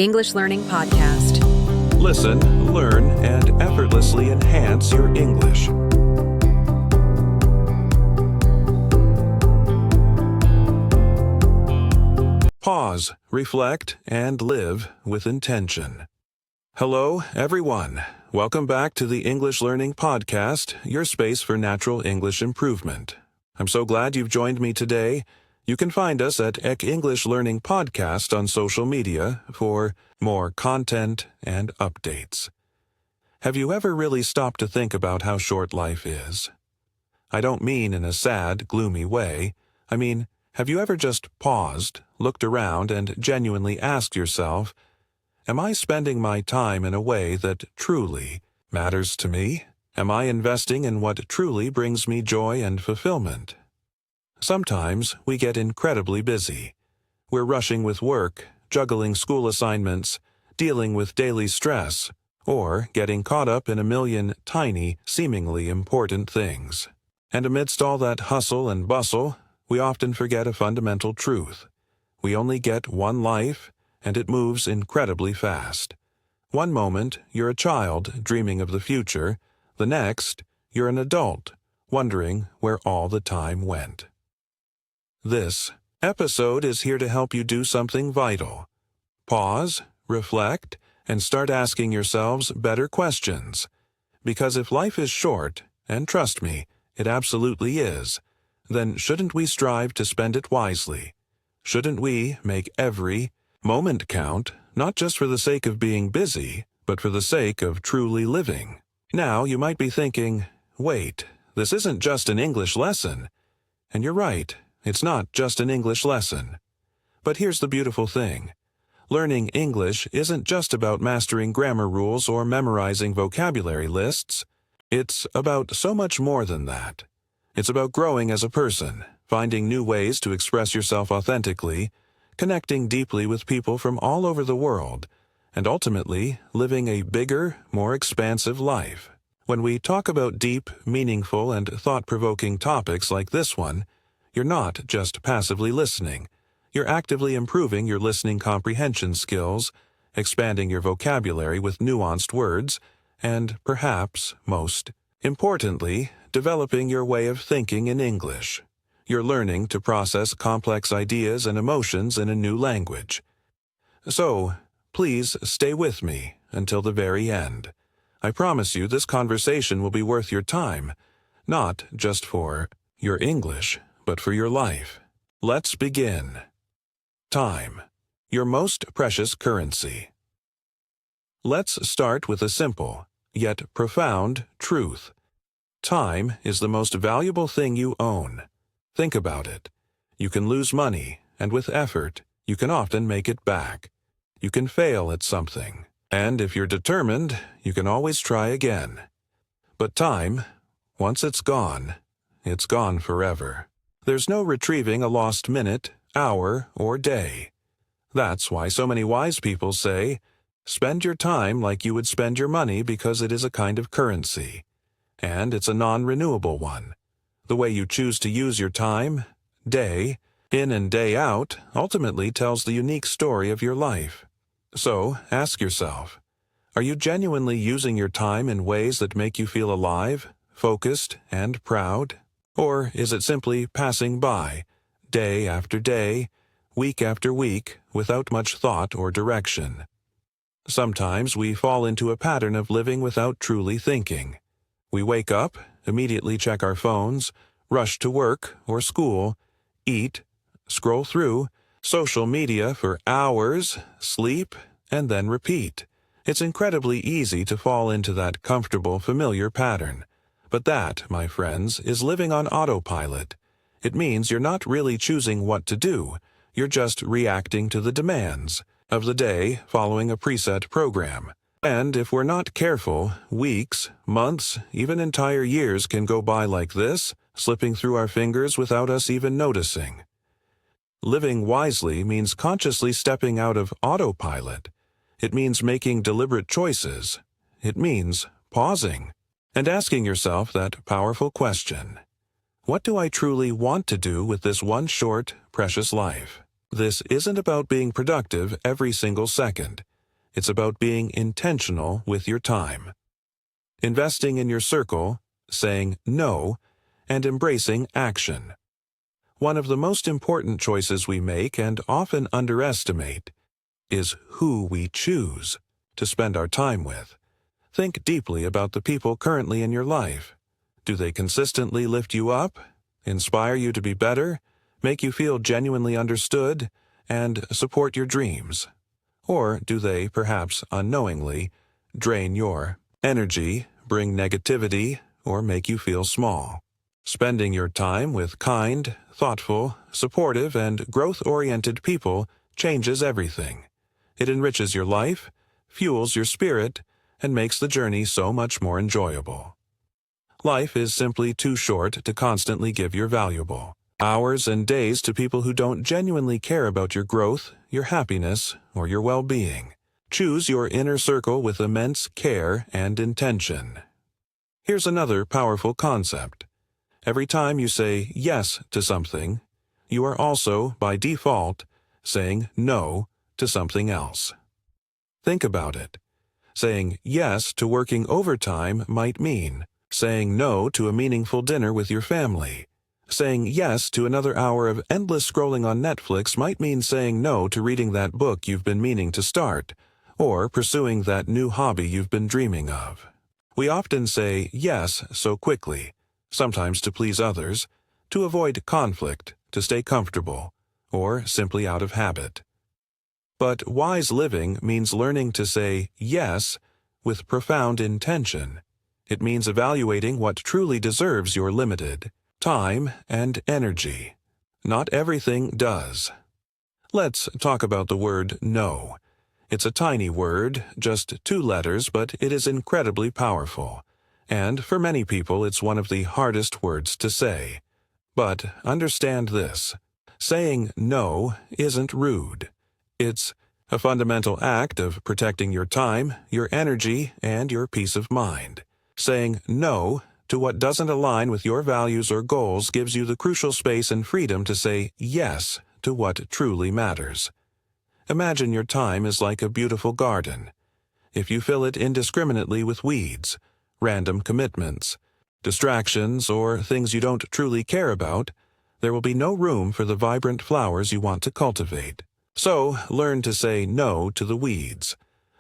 English Learning Podcast. Listen, learn, and effortlessly enhance your English. Pause, reflect, and live with intention. Hello, everyone. Welcome back to the English Learning Podcast, your space for natural English improvement. I'm so glad you've joined me today. You can find us at English Learning Podcast on social media for more content and updates. Have you ever really stopped to think about how short life is? I don't mean in a sad, gloomy way. I mean, have you ever just paused, looked around, and genuinely asked yourself, am I spending my time in a way that truly matters to me? Am I investing in what truly brings me joy and fulfillment? Sometimes we get incredibly busy. We're rushing with work, juggling school assignments, dealing with daily stress, or getting caught up in a million tiny, seemingly important things. And amidst all that hustle and bustle, we often forget a fundamental truth. We only get one life, and it moves incredibly fast. One moment, you're a child dreaming of the future. The next, you're an adult, wondering where all the time went. This episode is here to help you do something vital. Pause, reflect, and start asking yourselves better questions. Because if life is short, and trust me, it absolutely is, then shouldn't we strive to spend it wisely? Shouldn't we make every moment count, not just for the sake of being busy, but for the sake of truly living? Now, you might be thinking, wait, this isn't just an English lesson. And you're right. It's not just an English lesson. But here's the beautiful thing. Learning English isn't just about mastering grammar rules or memorizing vocabulary lists. It's about so much more than that. It's about growing as a person, finding new ways to express yourself authentically, connecting deeply with people from all over the world, and ultimately living a bigger, more expansive life. When we talk about deep, meaningful, and thought-provoking topics like this one, you're not just passively listening. You're actively improving your listening comprehension skills, expanding your vocabulary with nuanced words, and perhaps, most importantly, developing your way of thinking in English. You're learning to process complex ideas and emotions in a new language. So, please stay with me until the very end. I promise you this conversation will be worth your time, not just for your English, but for your life. Let's begin. Time, your most precious currency. Let's start with a simple, yet profound, truth. Time is the most valuable thing you own. Think about it. You can lose money, and with effort, you can often make it back. You can fail at something, and if you're determined, you can always try again. But time, once it's gone forever. There's no retrieving a lost minute, hour, or day. That's why so many wise people say, spend your time like you would spend your money because it is a kind of currency. And it's a non-renewable one. The way you choose to use your time, day, in and day out, ultimately tells the unique story of your life. So, ask yourself, are you genuinely using your time in ways that make you feel alive, focused, and proud? Or is it simply passing by, day after day, week after week, without much thought or direction? Sometimes we fall into a pattern of living without truly thinking. We wake up, immediately check our phones, rush to work or school, eat, scroll through social media for hours, sleep, and then repeat. It's incredibly easy to fall into that comfortable, familiar pattern. But that, my friends, is living on autopilot. It means you're not really choosing what to do. You're just reacting to the demands of the day following a preset program. And if we're not careful, weeks, months, even entire years can go by like this, slipping through our fingers without us even noticing. Living wisely means consciously stepping out of autopilot. It means making deliberate choices. It means pausing and asking yourself that powerful question. What do I truly want to do with this one short, precious life? This isn't about being productive every single second. It's about being intentional with your time. Investing in your circle, saying no, and embracing action. One of the most important choices we make and often underestimate is who we choose to spend our time with. Think deeply about the people currently in your life. Do they consistently lift you up, inspire you to be better, make you feel genuinely understood, and support your dreams? Or do they, perhaps unknowingly, drain your energy, bring negativity, or make you feel small? Spending your time with kind, thoughtful, supportive, and growth-oriented people changes everything. It enriches your life, fuels your spirit, and makes the journey so much more enjoyable. Life is simply too short to constantly give your valuable hours and days to people who don't genuinely care about your growth, your happiness, or your well-being. Choose your inner circle with immense care and intention. Here's another powerful concept. Every time you say yes to something, you are also, by default, saying no to something else. Think about it. Saying yes to working overtime might mean saying no to a meaningful dinner with your family. Saying yes to another hour of endless scrolling on Netflix might mean saying no to reading that book you've been meaning to start, or pursuing that new hobby you've been dreaming of. We often say yes so quickly, sometimes to please others, to avoid conflict, to stay comfortable, or simply out of habit. But wise living means learning to say yes with profound intention. It means evaluating what truly deserves your limited time and energy. Not everything does. Let's talk about the word no. It's a tiny word, just 2 letters, but it is incredibly powerful. And for many people, it's one of the hardest words to say. But understand this. Saying no isn't rude. It's a fundamental act of protecting your time, your energy, and your peace of mind. Saying no to what doesn't align with your values or goals gives you the crucial space and freedom to say yes to what truly matters. Imagine your time is like a beautiful garden. If you fill it indiscriminately with weeds, random commitments, distractions, or things you don't truly care about, there will be no room for the vibrant flowers you want to cultivate. So, learn to say no to the weeds.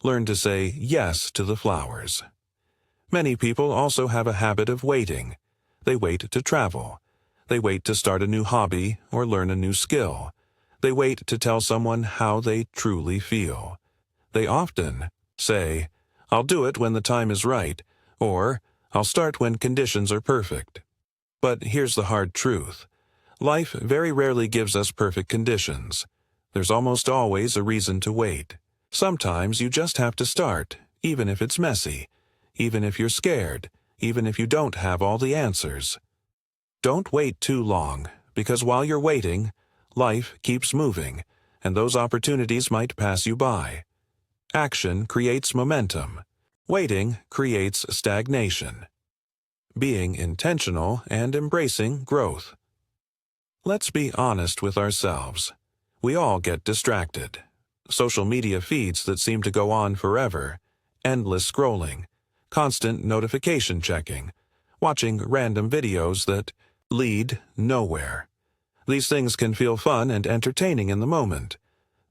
Learn to say yes to the flowers. Many people also have a habit of waiting. They wait to travel. They wait to start a new hobby or learn a new skill. They wait to tell someone how they truly feel. They often say, "I'll do it when the time is right," or "I'll start when conditions are perfect." But here's the hard truth. Life very rarely gives us perfect conditions. There's almost always a reason to wait. Sometimes you just have to start, even if it's messy, even if you're scared, even if you don't have all the answers. Don't wait too long, because while you're waiting, life keeps moving, and those opportunities might pass you by. Action creates momentum. Waiting creates stagnation. Being intentional and embracing growth. Let's be honest with ourselves. We all get distracted. Social media feeds that seem to go on forever, endless scrolling, constant notification checking, watching random videos that lead nowhere. These things can feel fun and entertaining in the moment,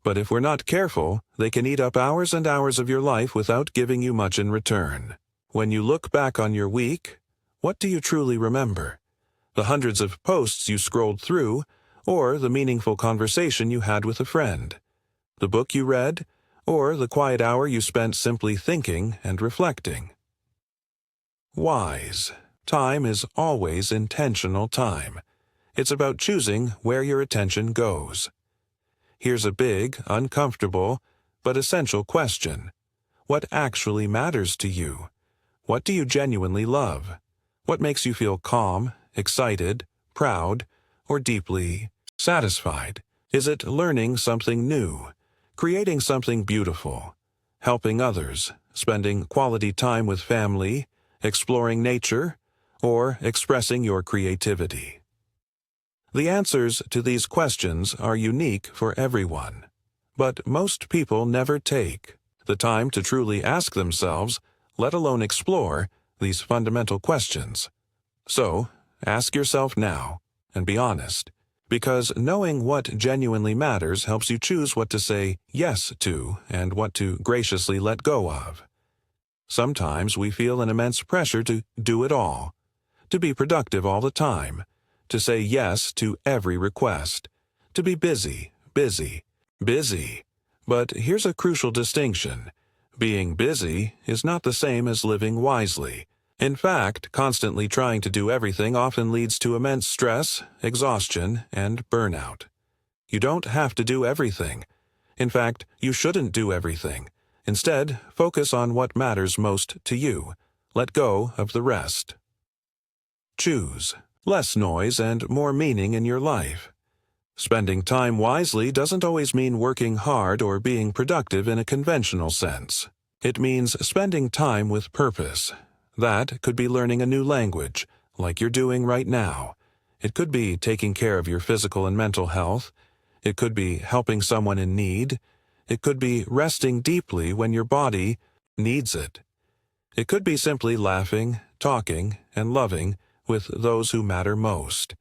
but if we're not careful, they can eat up hours and hours of your life without giving you much in return. When you look back on your week, what do you truly remember? The hundreds of posts you scrolled through, or the meaningful conversation you had with a friend? The book you read, or the quiet hour you spent simply thinking and reflecting? Wise. Time is always intentional time. It's about choosing where your attention goes. Here's a big, uncomfortable, but essential question. What actually matters to you? What do you genuinely love? What makes you feel calm, excited, proud, or deeply satisfied? Is it learning something new, creating something beautiful, helping others, spending quality time with family, exploring nature, or expressing your creativity? The answers to these questions are unique for everyone, but most people never take the time to truly ask themselves, let alone explore, these fundamental questions. So, ask yourself now, and be honest, because knowing what genuinely matters helps you choose what to say yes to and what to graciously let go of. Sometimes we feel an immense pressure to do it all, to be productive all the time, to say yes to every request, to be busy, busy, busy. But here's a crucial distinction. Being busy is not the same as living wisely. In fact, constantly trying to do everything often leads to immense stress, exhaustion, and burnout. You don't have to do everything. In fact, you shouldn't do everything. Instead, focus on what matters most to you. Let go of the rest. Choose less noise and more meaning in your life. Spending time wisely doesn't always mean working hard or being productive in a conventional sense. It means spending time with purpose. That could be learning a new language, like you're doing right now. It could be taking care of your physical and mental health. It could be helping someone in need. It could be resting deeply when your body needs it. It could be simply laughing, talking, and loving with those who matter most.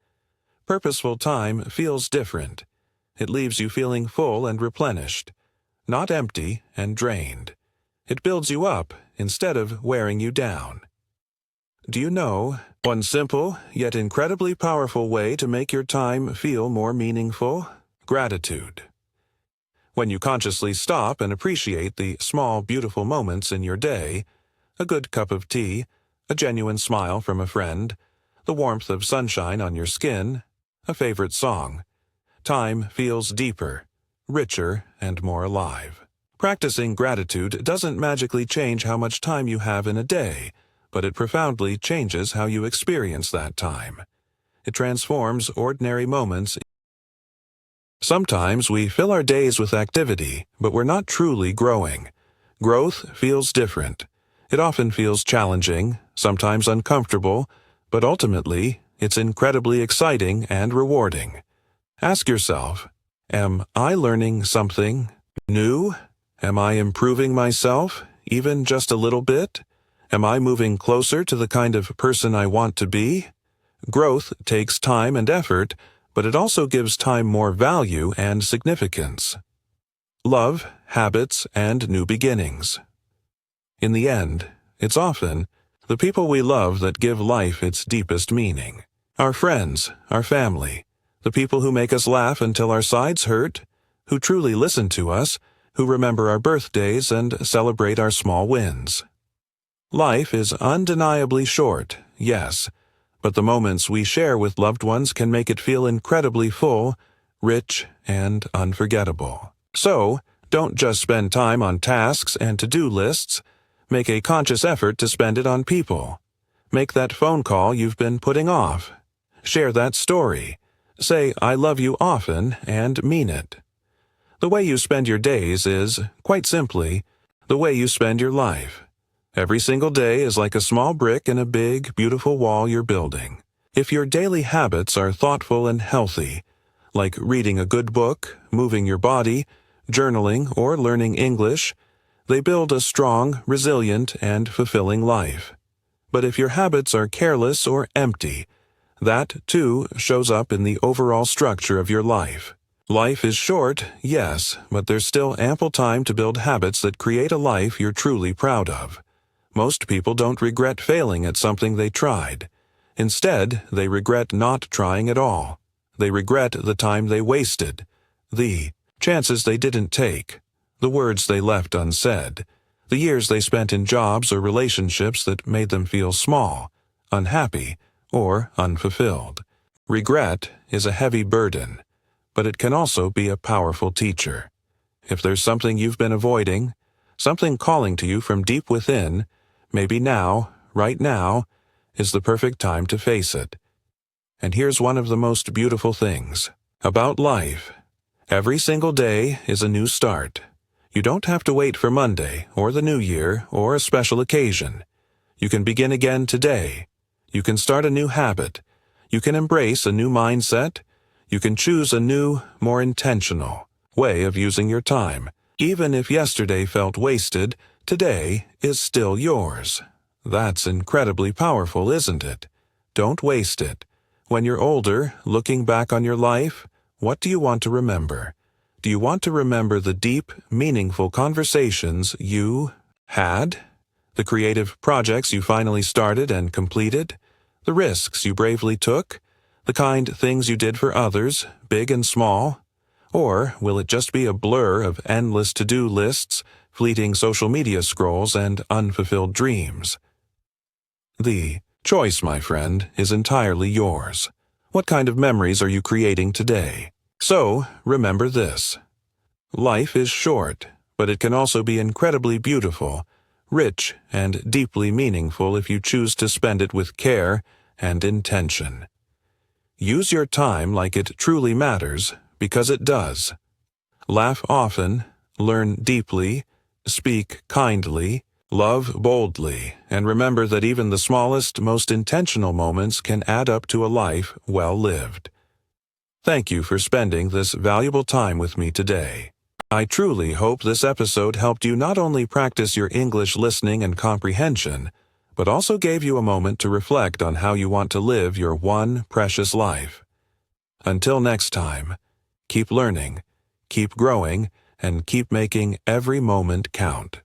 Purposeful time feels different. It leaves you feeling full and replenished, not empty and drained. It builds you up instead of wearing you down. Do you know one simple yet incredibly powerful way to make your time feel more meaningful? Gratitude. When you consciously stop and appreciate the small, beautiful moments in your day, a good cup of tea, a genuine smile from a friend, the warmth of sunshine on your skin, a favorite song, time feels deeper, richer, and more alive. Practicing gratitude doesn't magically change how much time you have in a day, but it profoundly changes how you experience that time. It transforms ordinary moments. Sometimes we fill our days with activity, but we're not truly growing. Growth feels different. It often feels challenging, sometimes uncomfortable, but ultimately, it's incredibly exciting and rewarding. Ask yourself, am I learning something new? Am I improving myself, even just a little bit? Am I moving closer to the kind of person I want to be? Growth takes time and effort, but it also gives time more value and significance. Love, habits, and new beginnings. In the end, it's often the people we love that give life its deepest meaning. Our friends, our family, the people who make us laugh until our sides hurt, who truly listen to us, who remember our birthdays and celebrate our small wins. Life is undeniably short, yes, but the moments we share with loved ones can make it feel incredibly full, rich, and unforgettable. So, don't just spend time on tasks and to-do lists. Make a conscious effort to spend it on people. Make that phone call you've been putting off. Share that story. Say, I love you often, and mean it. The way you spend your days is, quite simply, the way you spend your life. Every single day is like a small brick in a big, beautiful wall you're building. If your daily habits are thoughtful and healthy, like reading a good book, moving your body, journaling, or learning English, they build a strong, resilient, and fulfilling life. But if your habits are careless or empty, that, too, shows up in the overall structure of your life. Life is short, yes, but there's still ample time to build habits that create a life you're truly proud of. Most people don't regret failing at something they tried. Instead, they regret not trying at all. They regret the time they wasted, the chances they didn't take, the words they left unsaid, the years they spent in jobs or relationships that made them feel small, unhappy, or unfulfilled. Regret is a heavy burden, but it can also be a powerful teacher. If there's something you've been avoiding, something calling to you from deep within, maybe now, right now, is the perfect time to face it. And here's one of the most beautiful things about life. Every single day is a new start. You don't have to wait for Monday, or the new year, or a special occasion. You can begin again today. You can start a new habit. You can embrace a new mindset. You can choose a new, more intentional way of using your time. Even if yesterday felt wasted, today is still yours. That's incredibly powerful, isn't it? Don't waste it. When you're older, looking back on your life, what do you want to remember? Do you want to remember the deep, meaningful conversations you had? The creative projects you finally started and completed? The risks you bravely took? The kind things you did for others, big and small? Or will it just be a blur of endless to-do lists, fleeting social media scrolls, and unfulfilled dreams? The choice, my friend, is entirely yours. What kind of memories are you creating today? So, remember this. Life is short, but it can also be incredibly beautiful, rich, and deeply meaningful if you choose to spend it with care and intention. Use your time like it truly matters, because it does. Laugh often, learn deeply, speak kindly, love boldly, and remember that even the smallest, most intentional moments can add up to a life well lived. Thank you for spending this valuable time with me today. I truly hope this episode helped you not only practice your English listening and comprehension, but also gave you a moment to reflect on how you want to live your one precious life. Until next time, keep learning, keep growing, and keep making every moment count.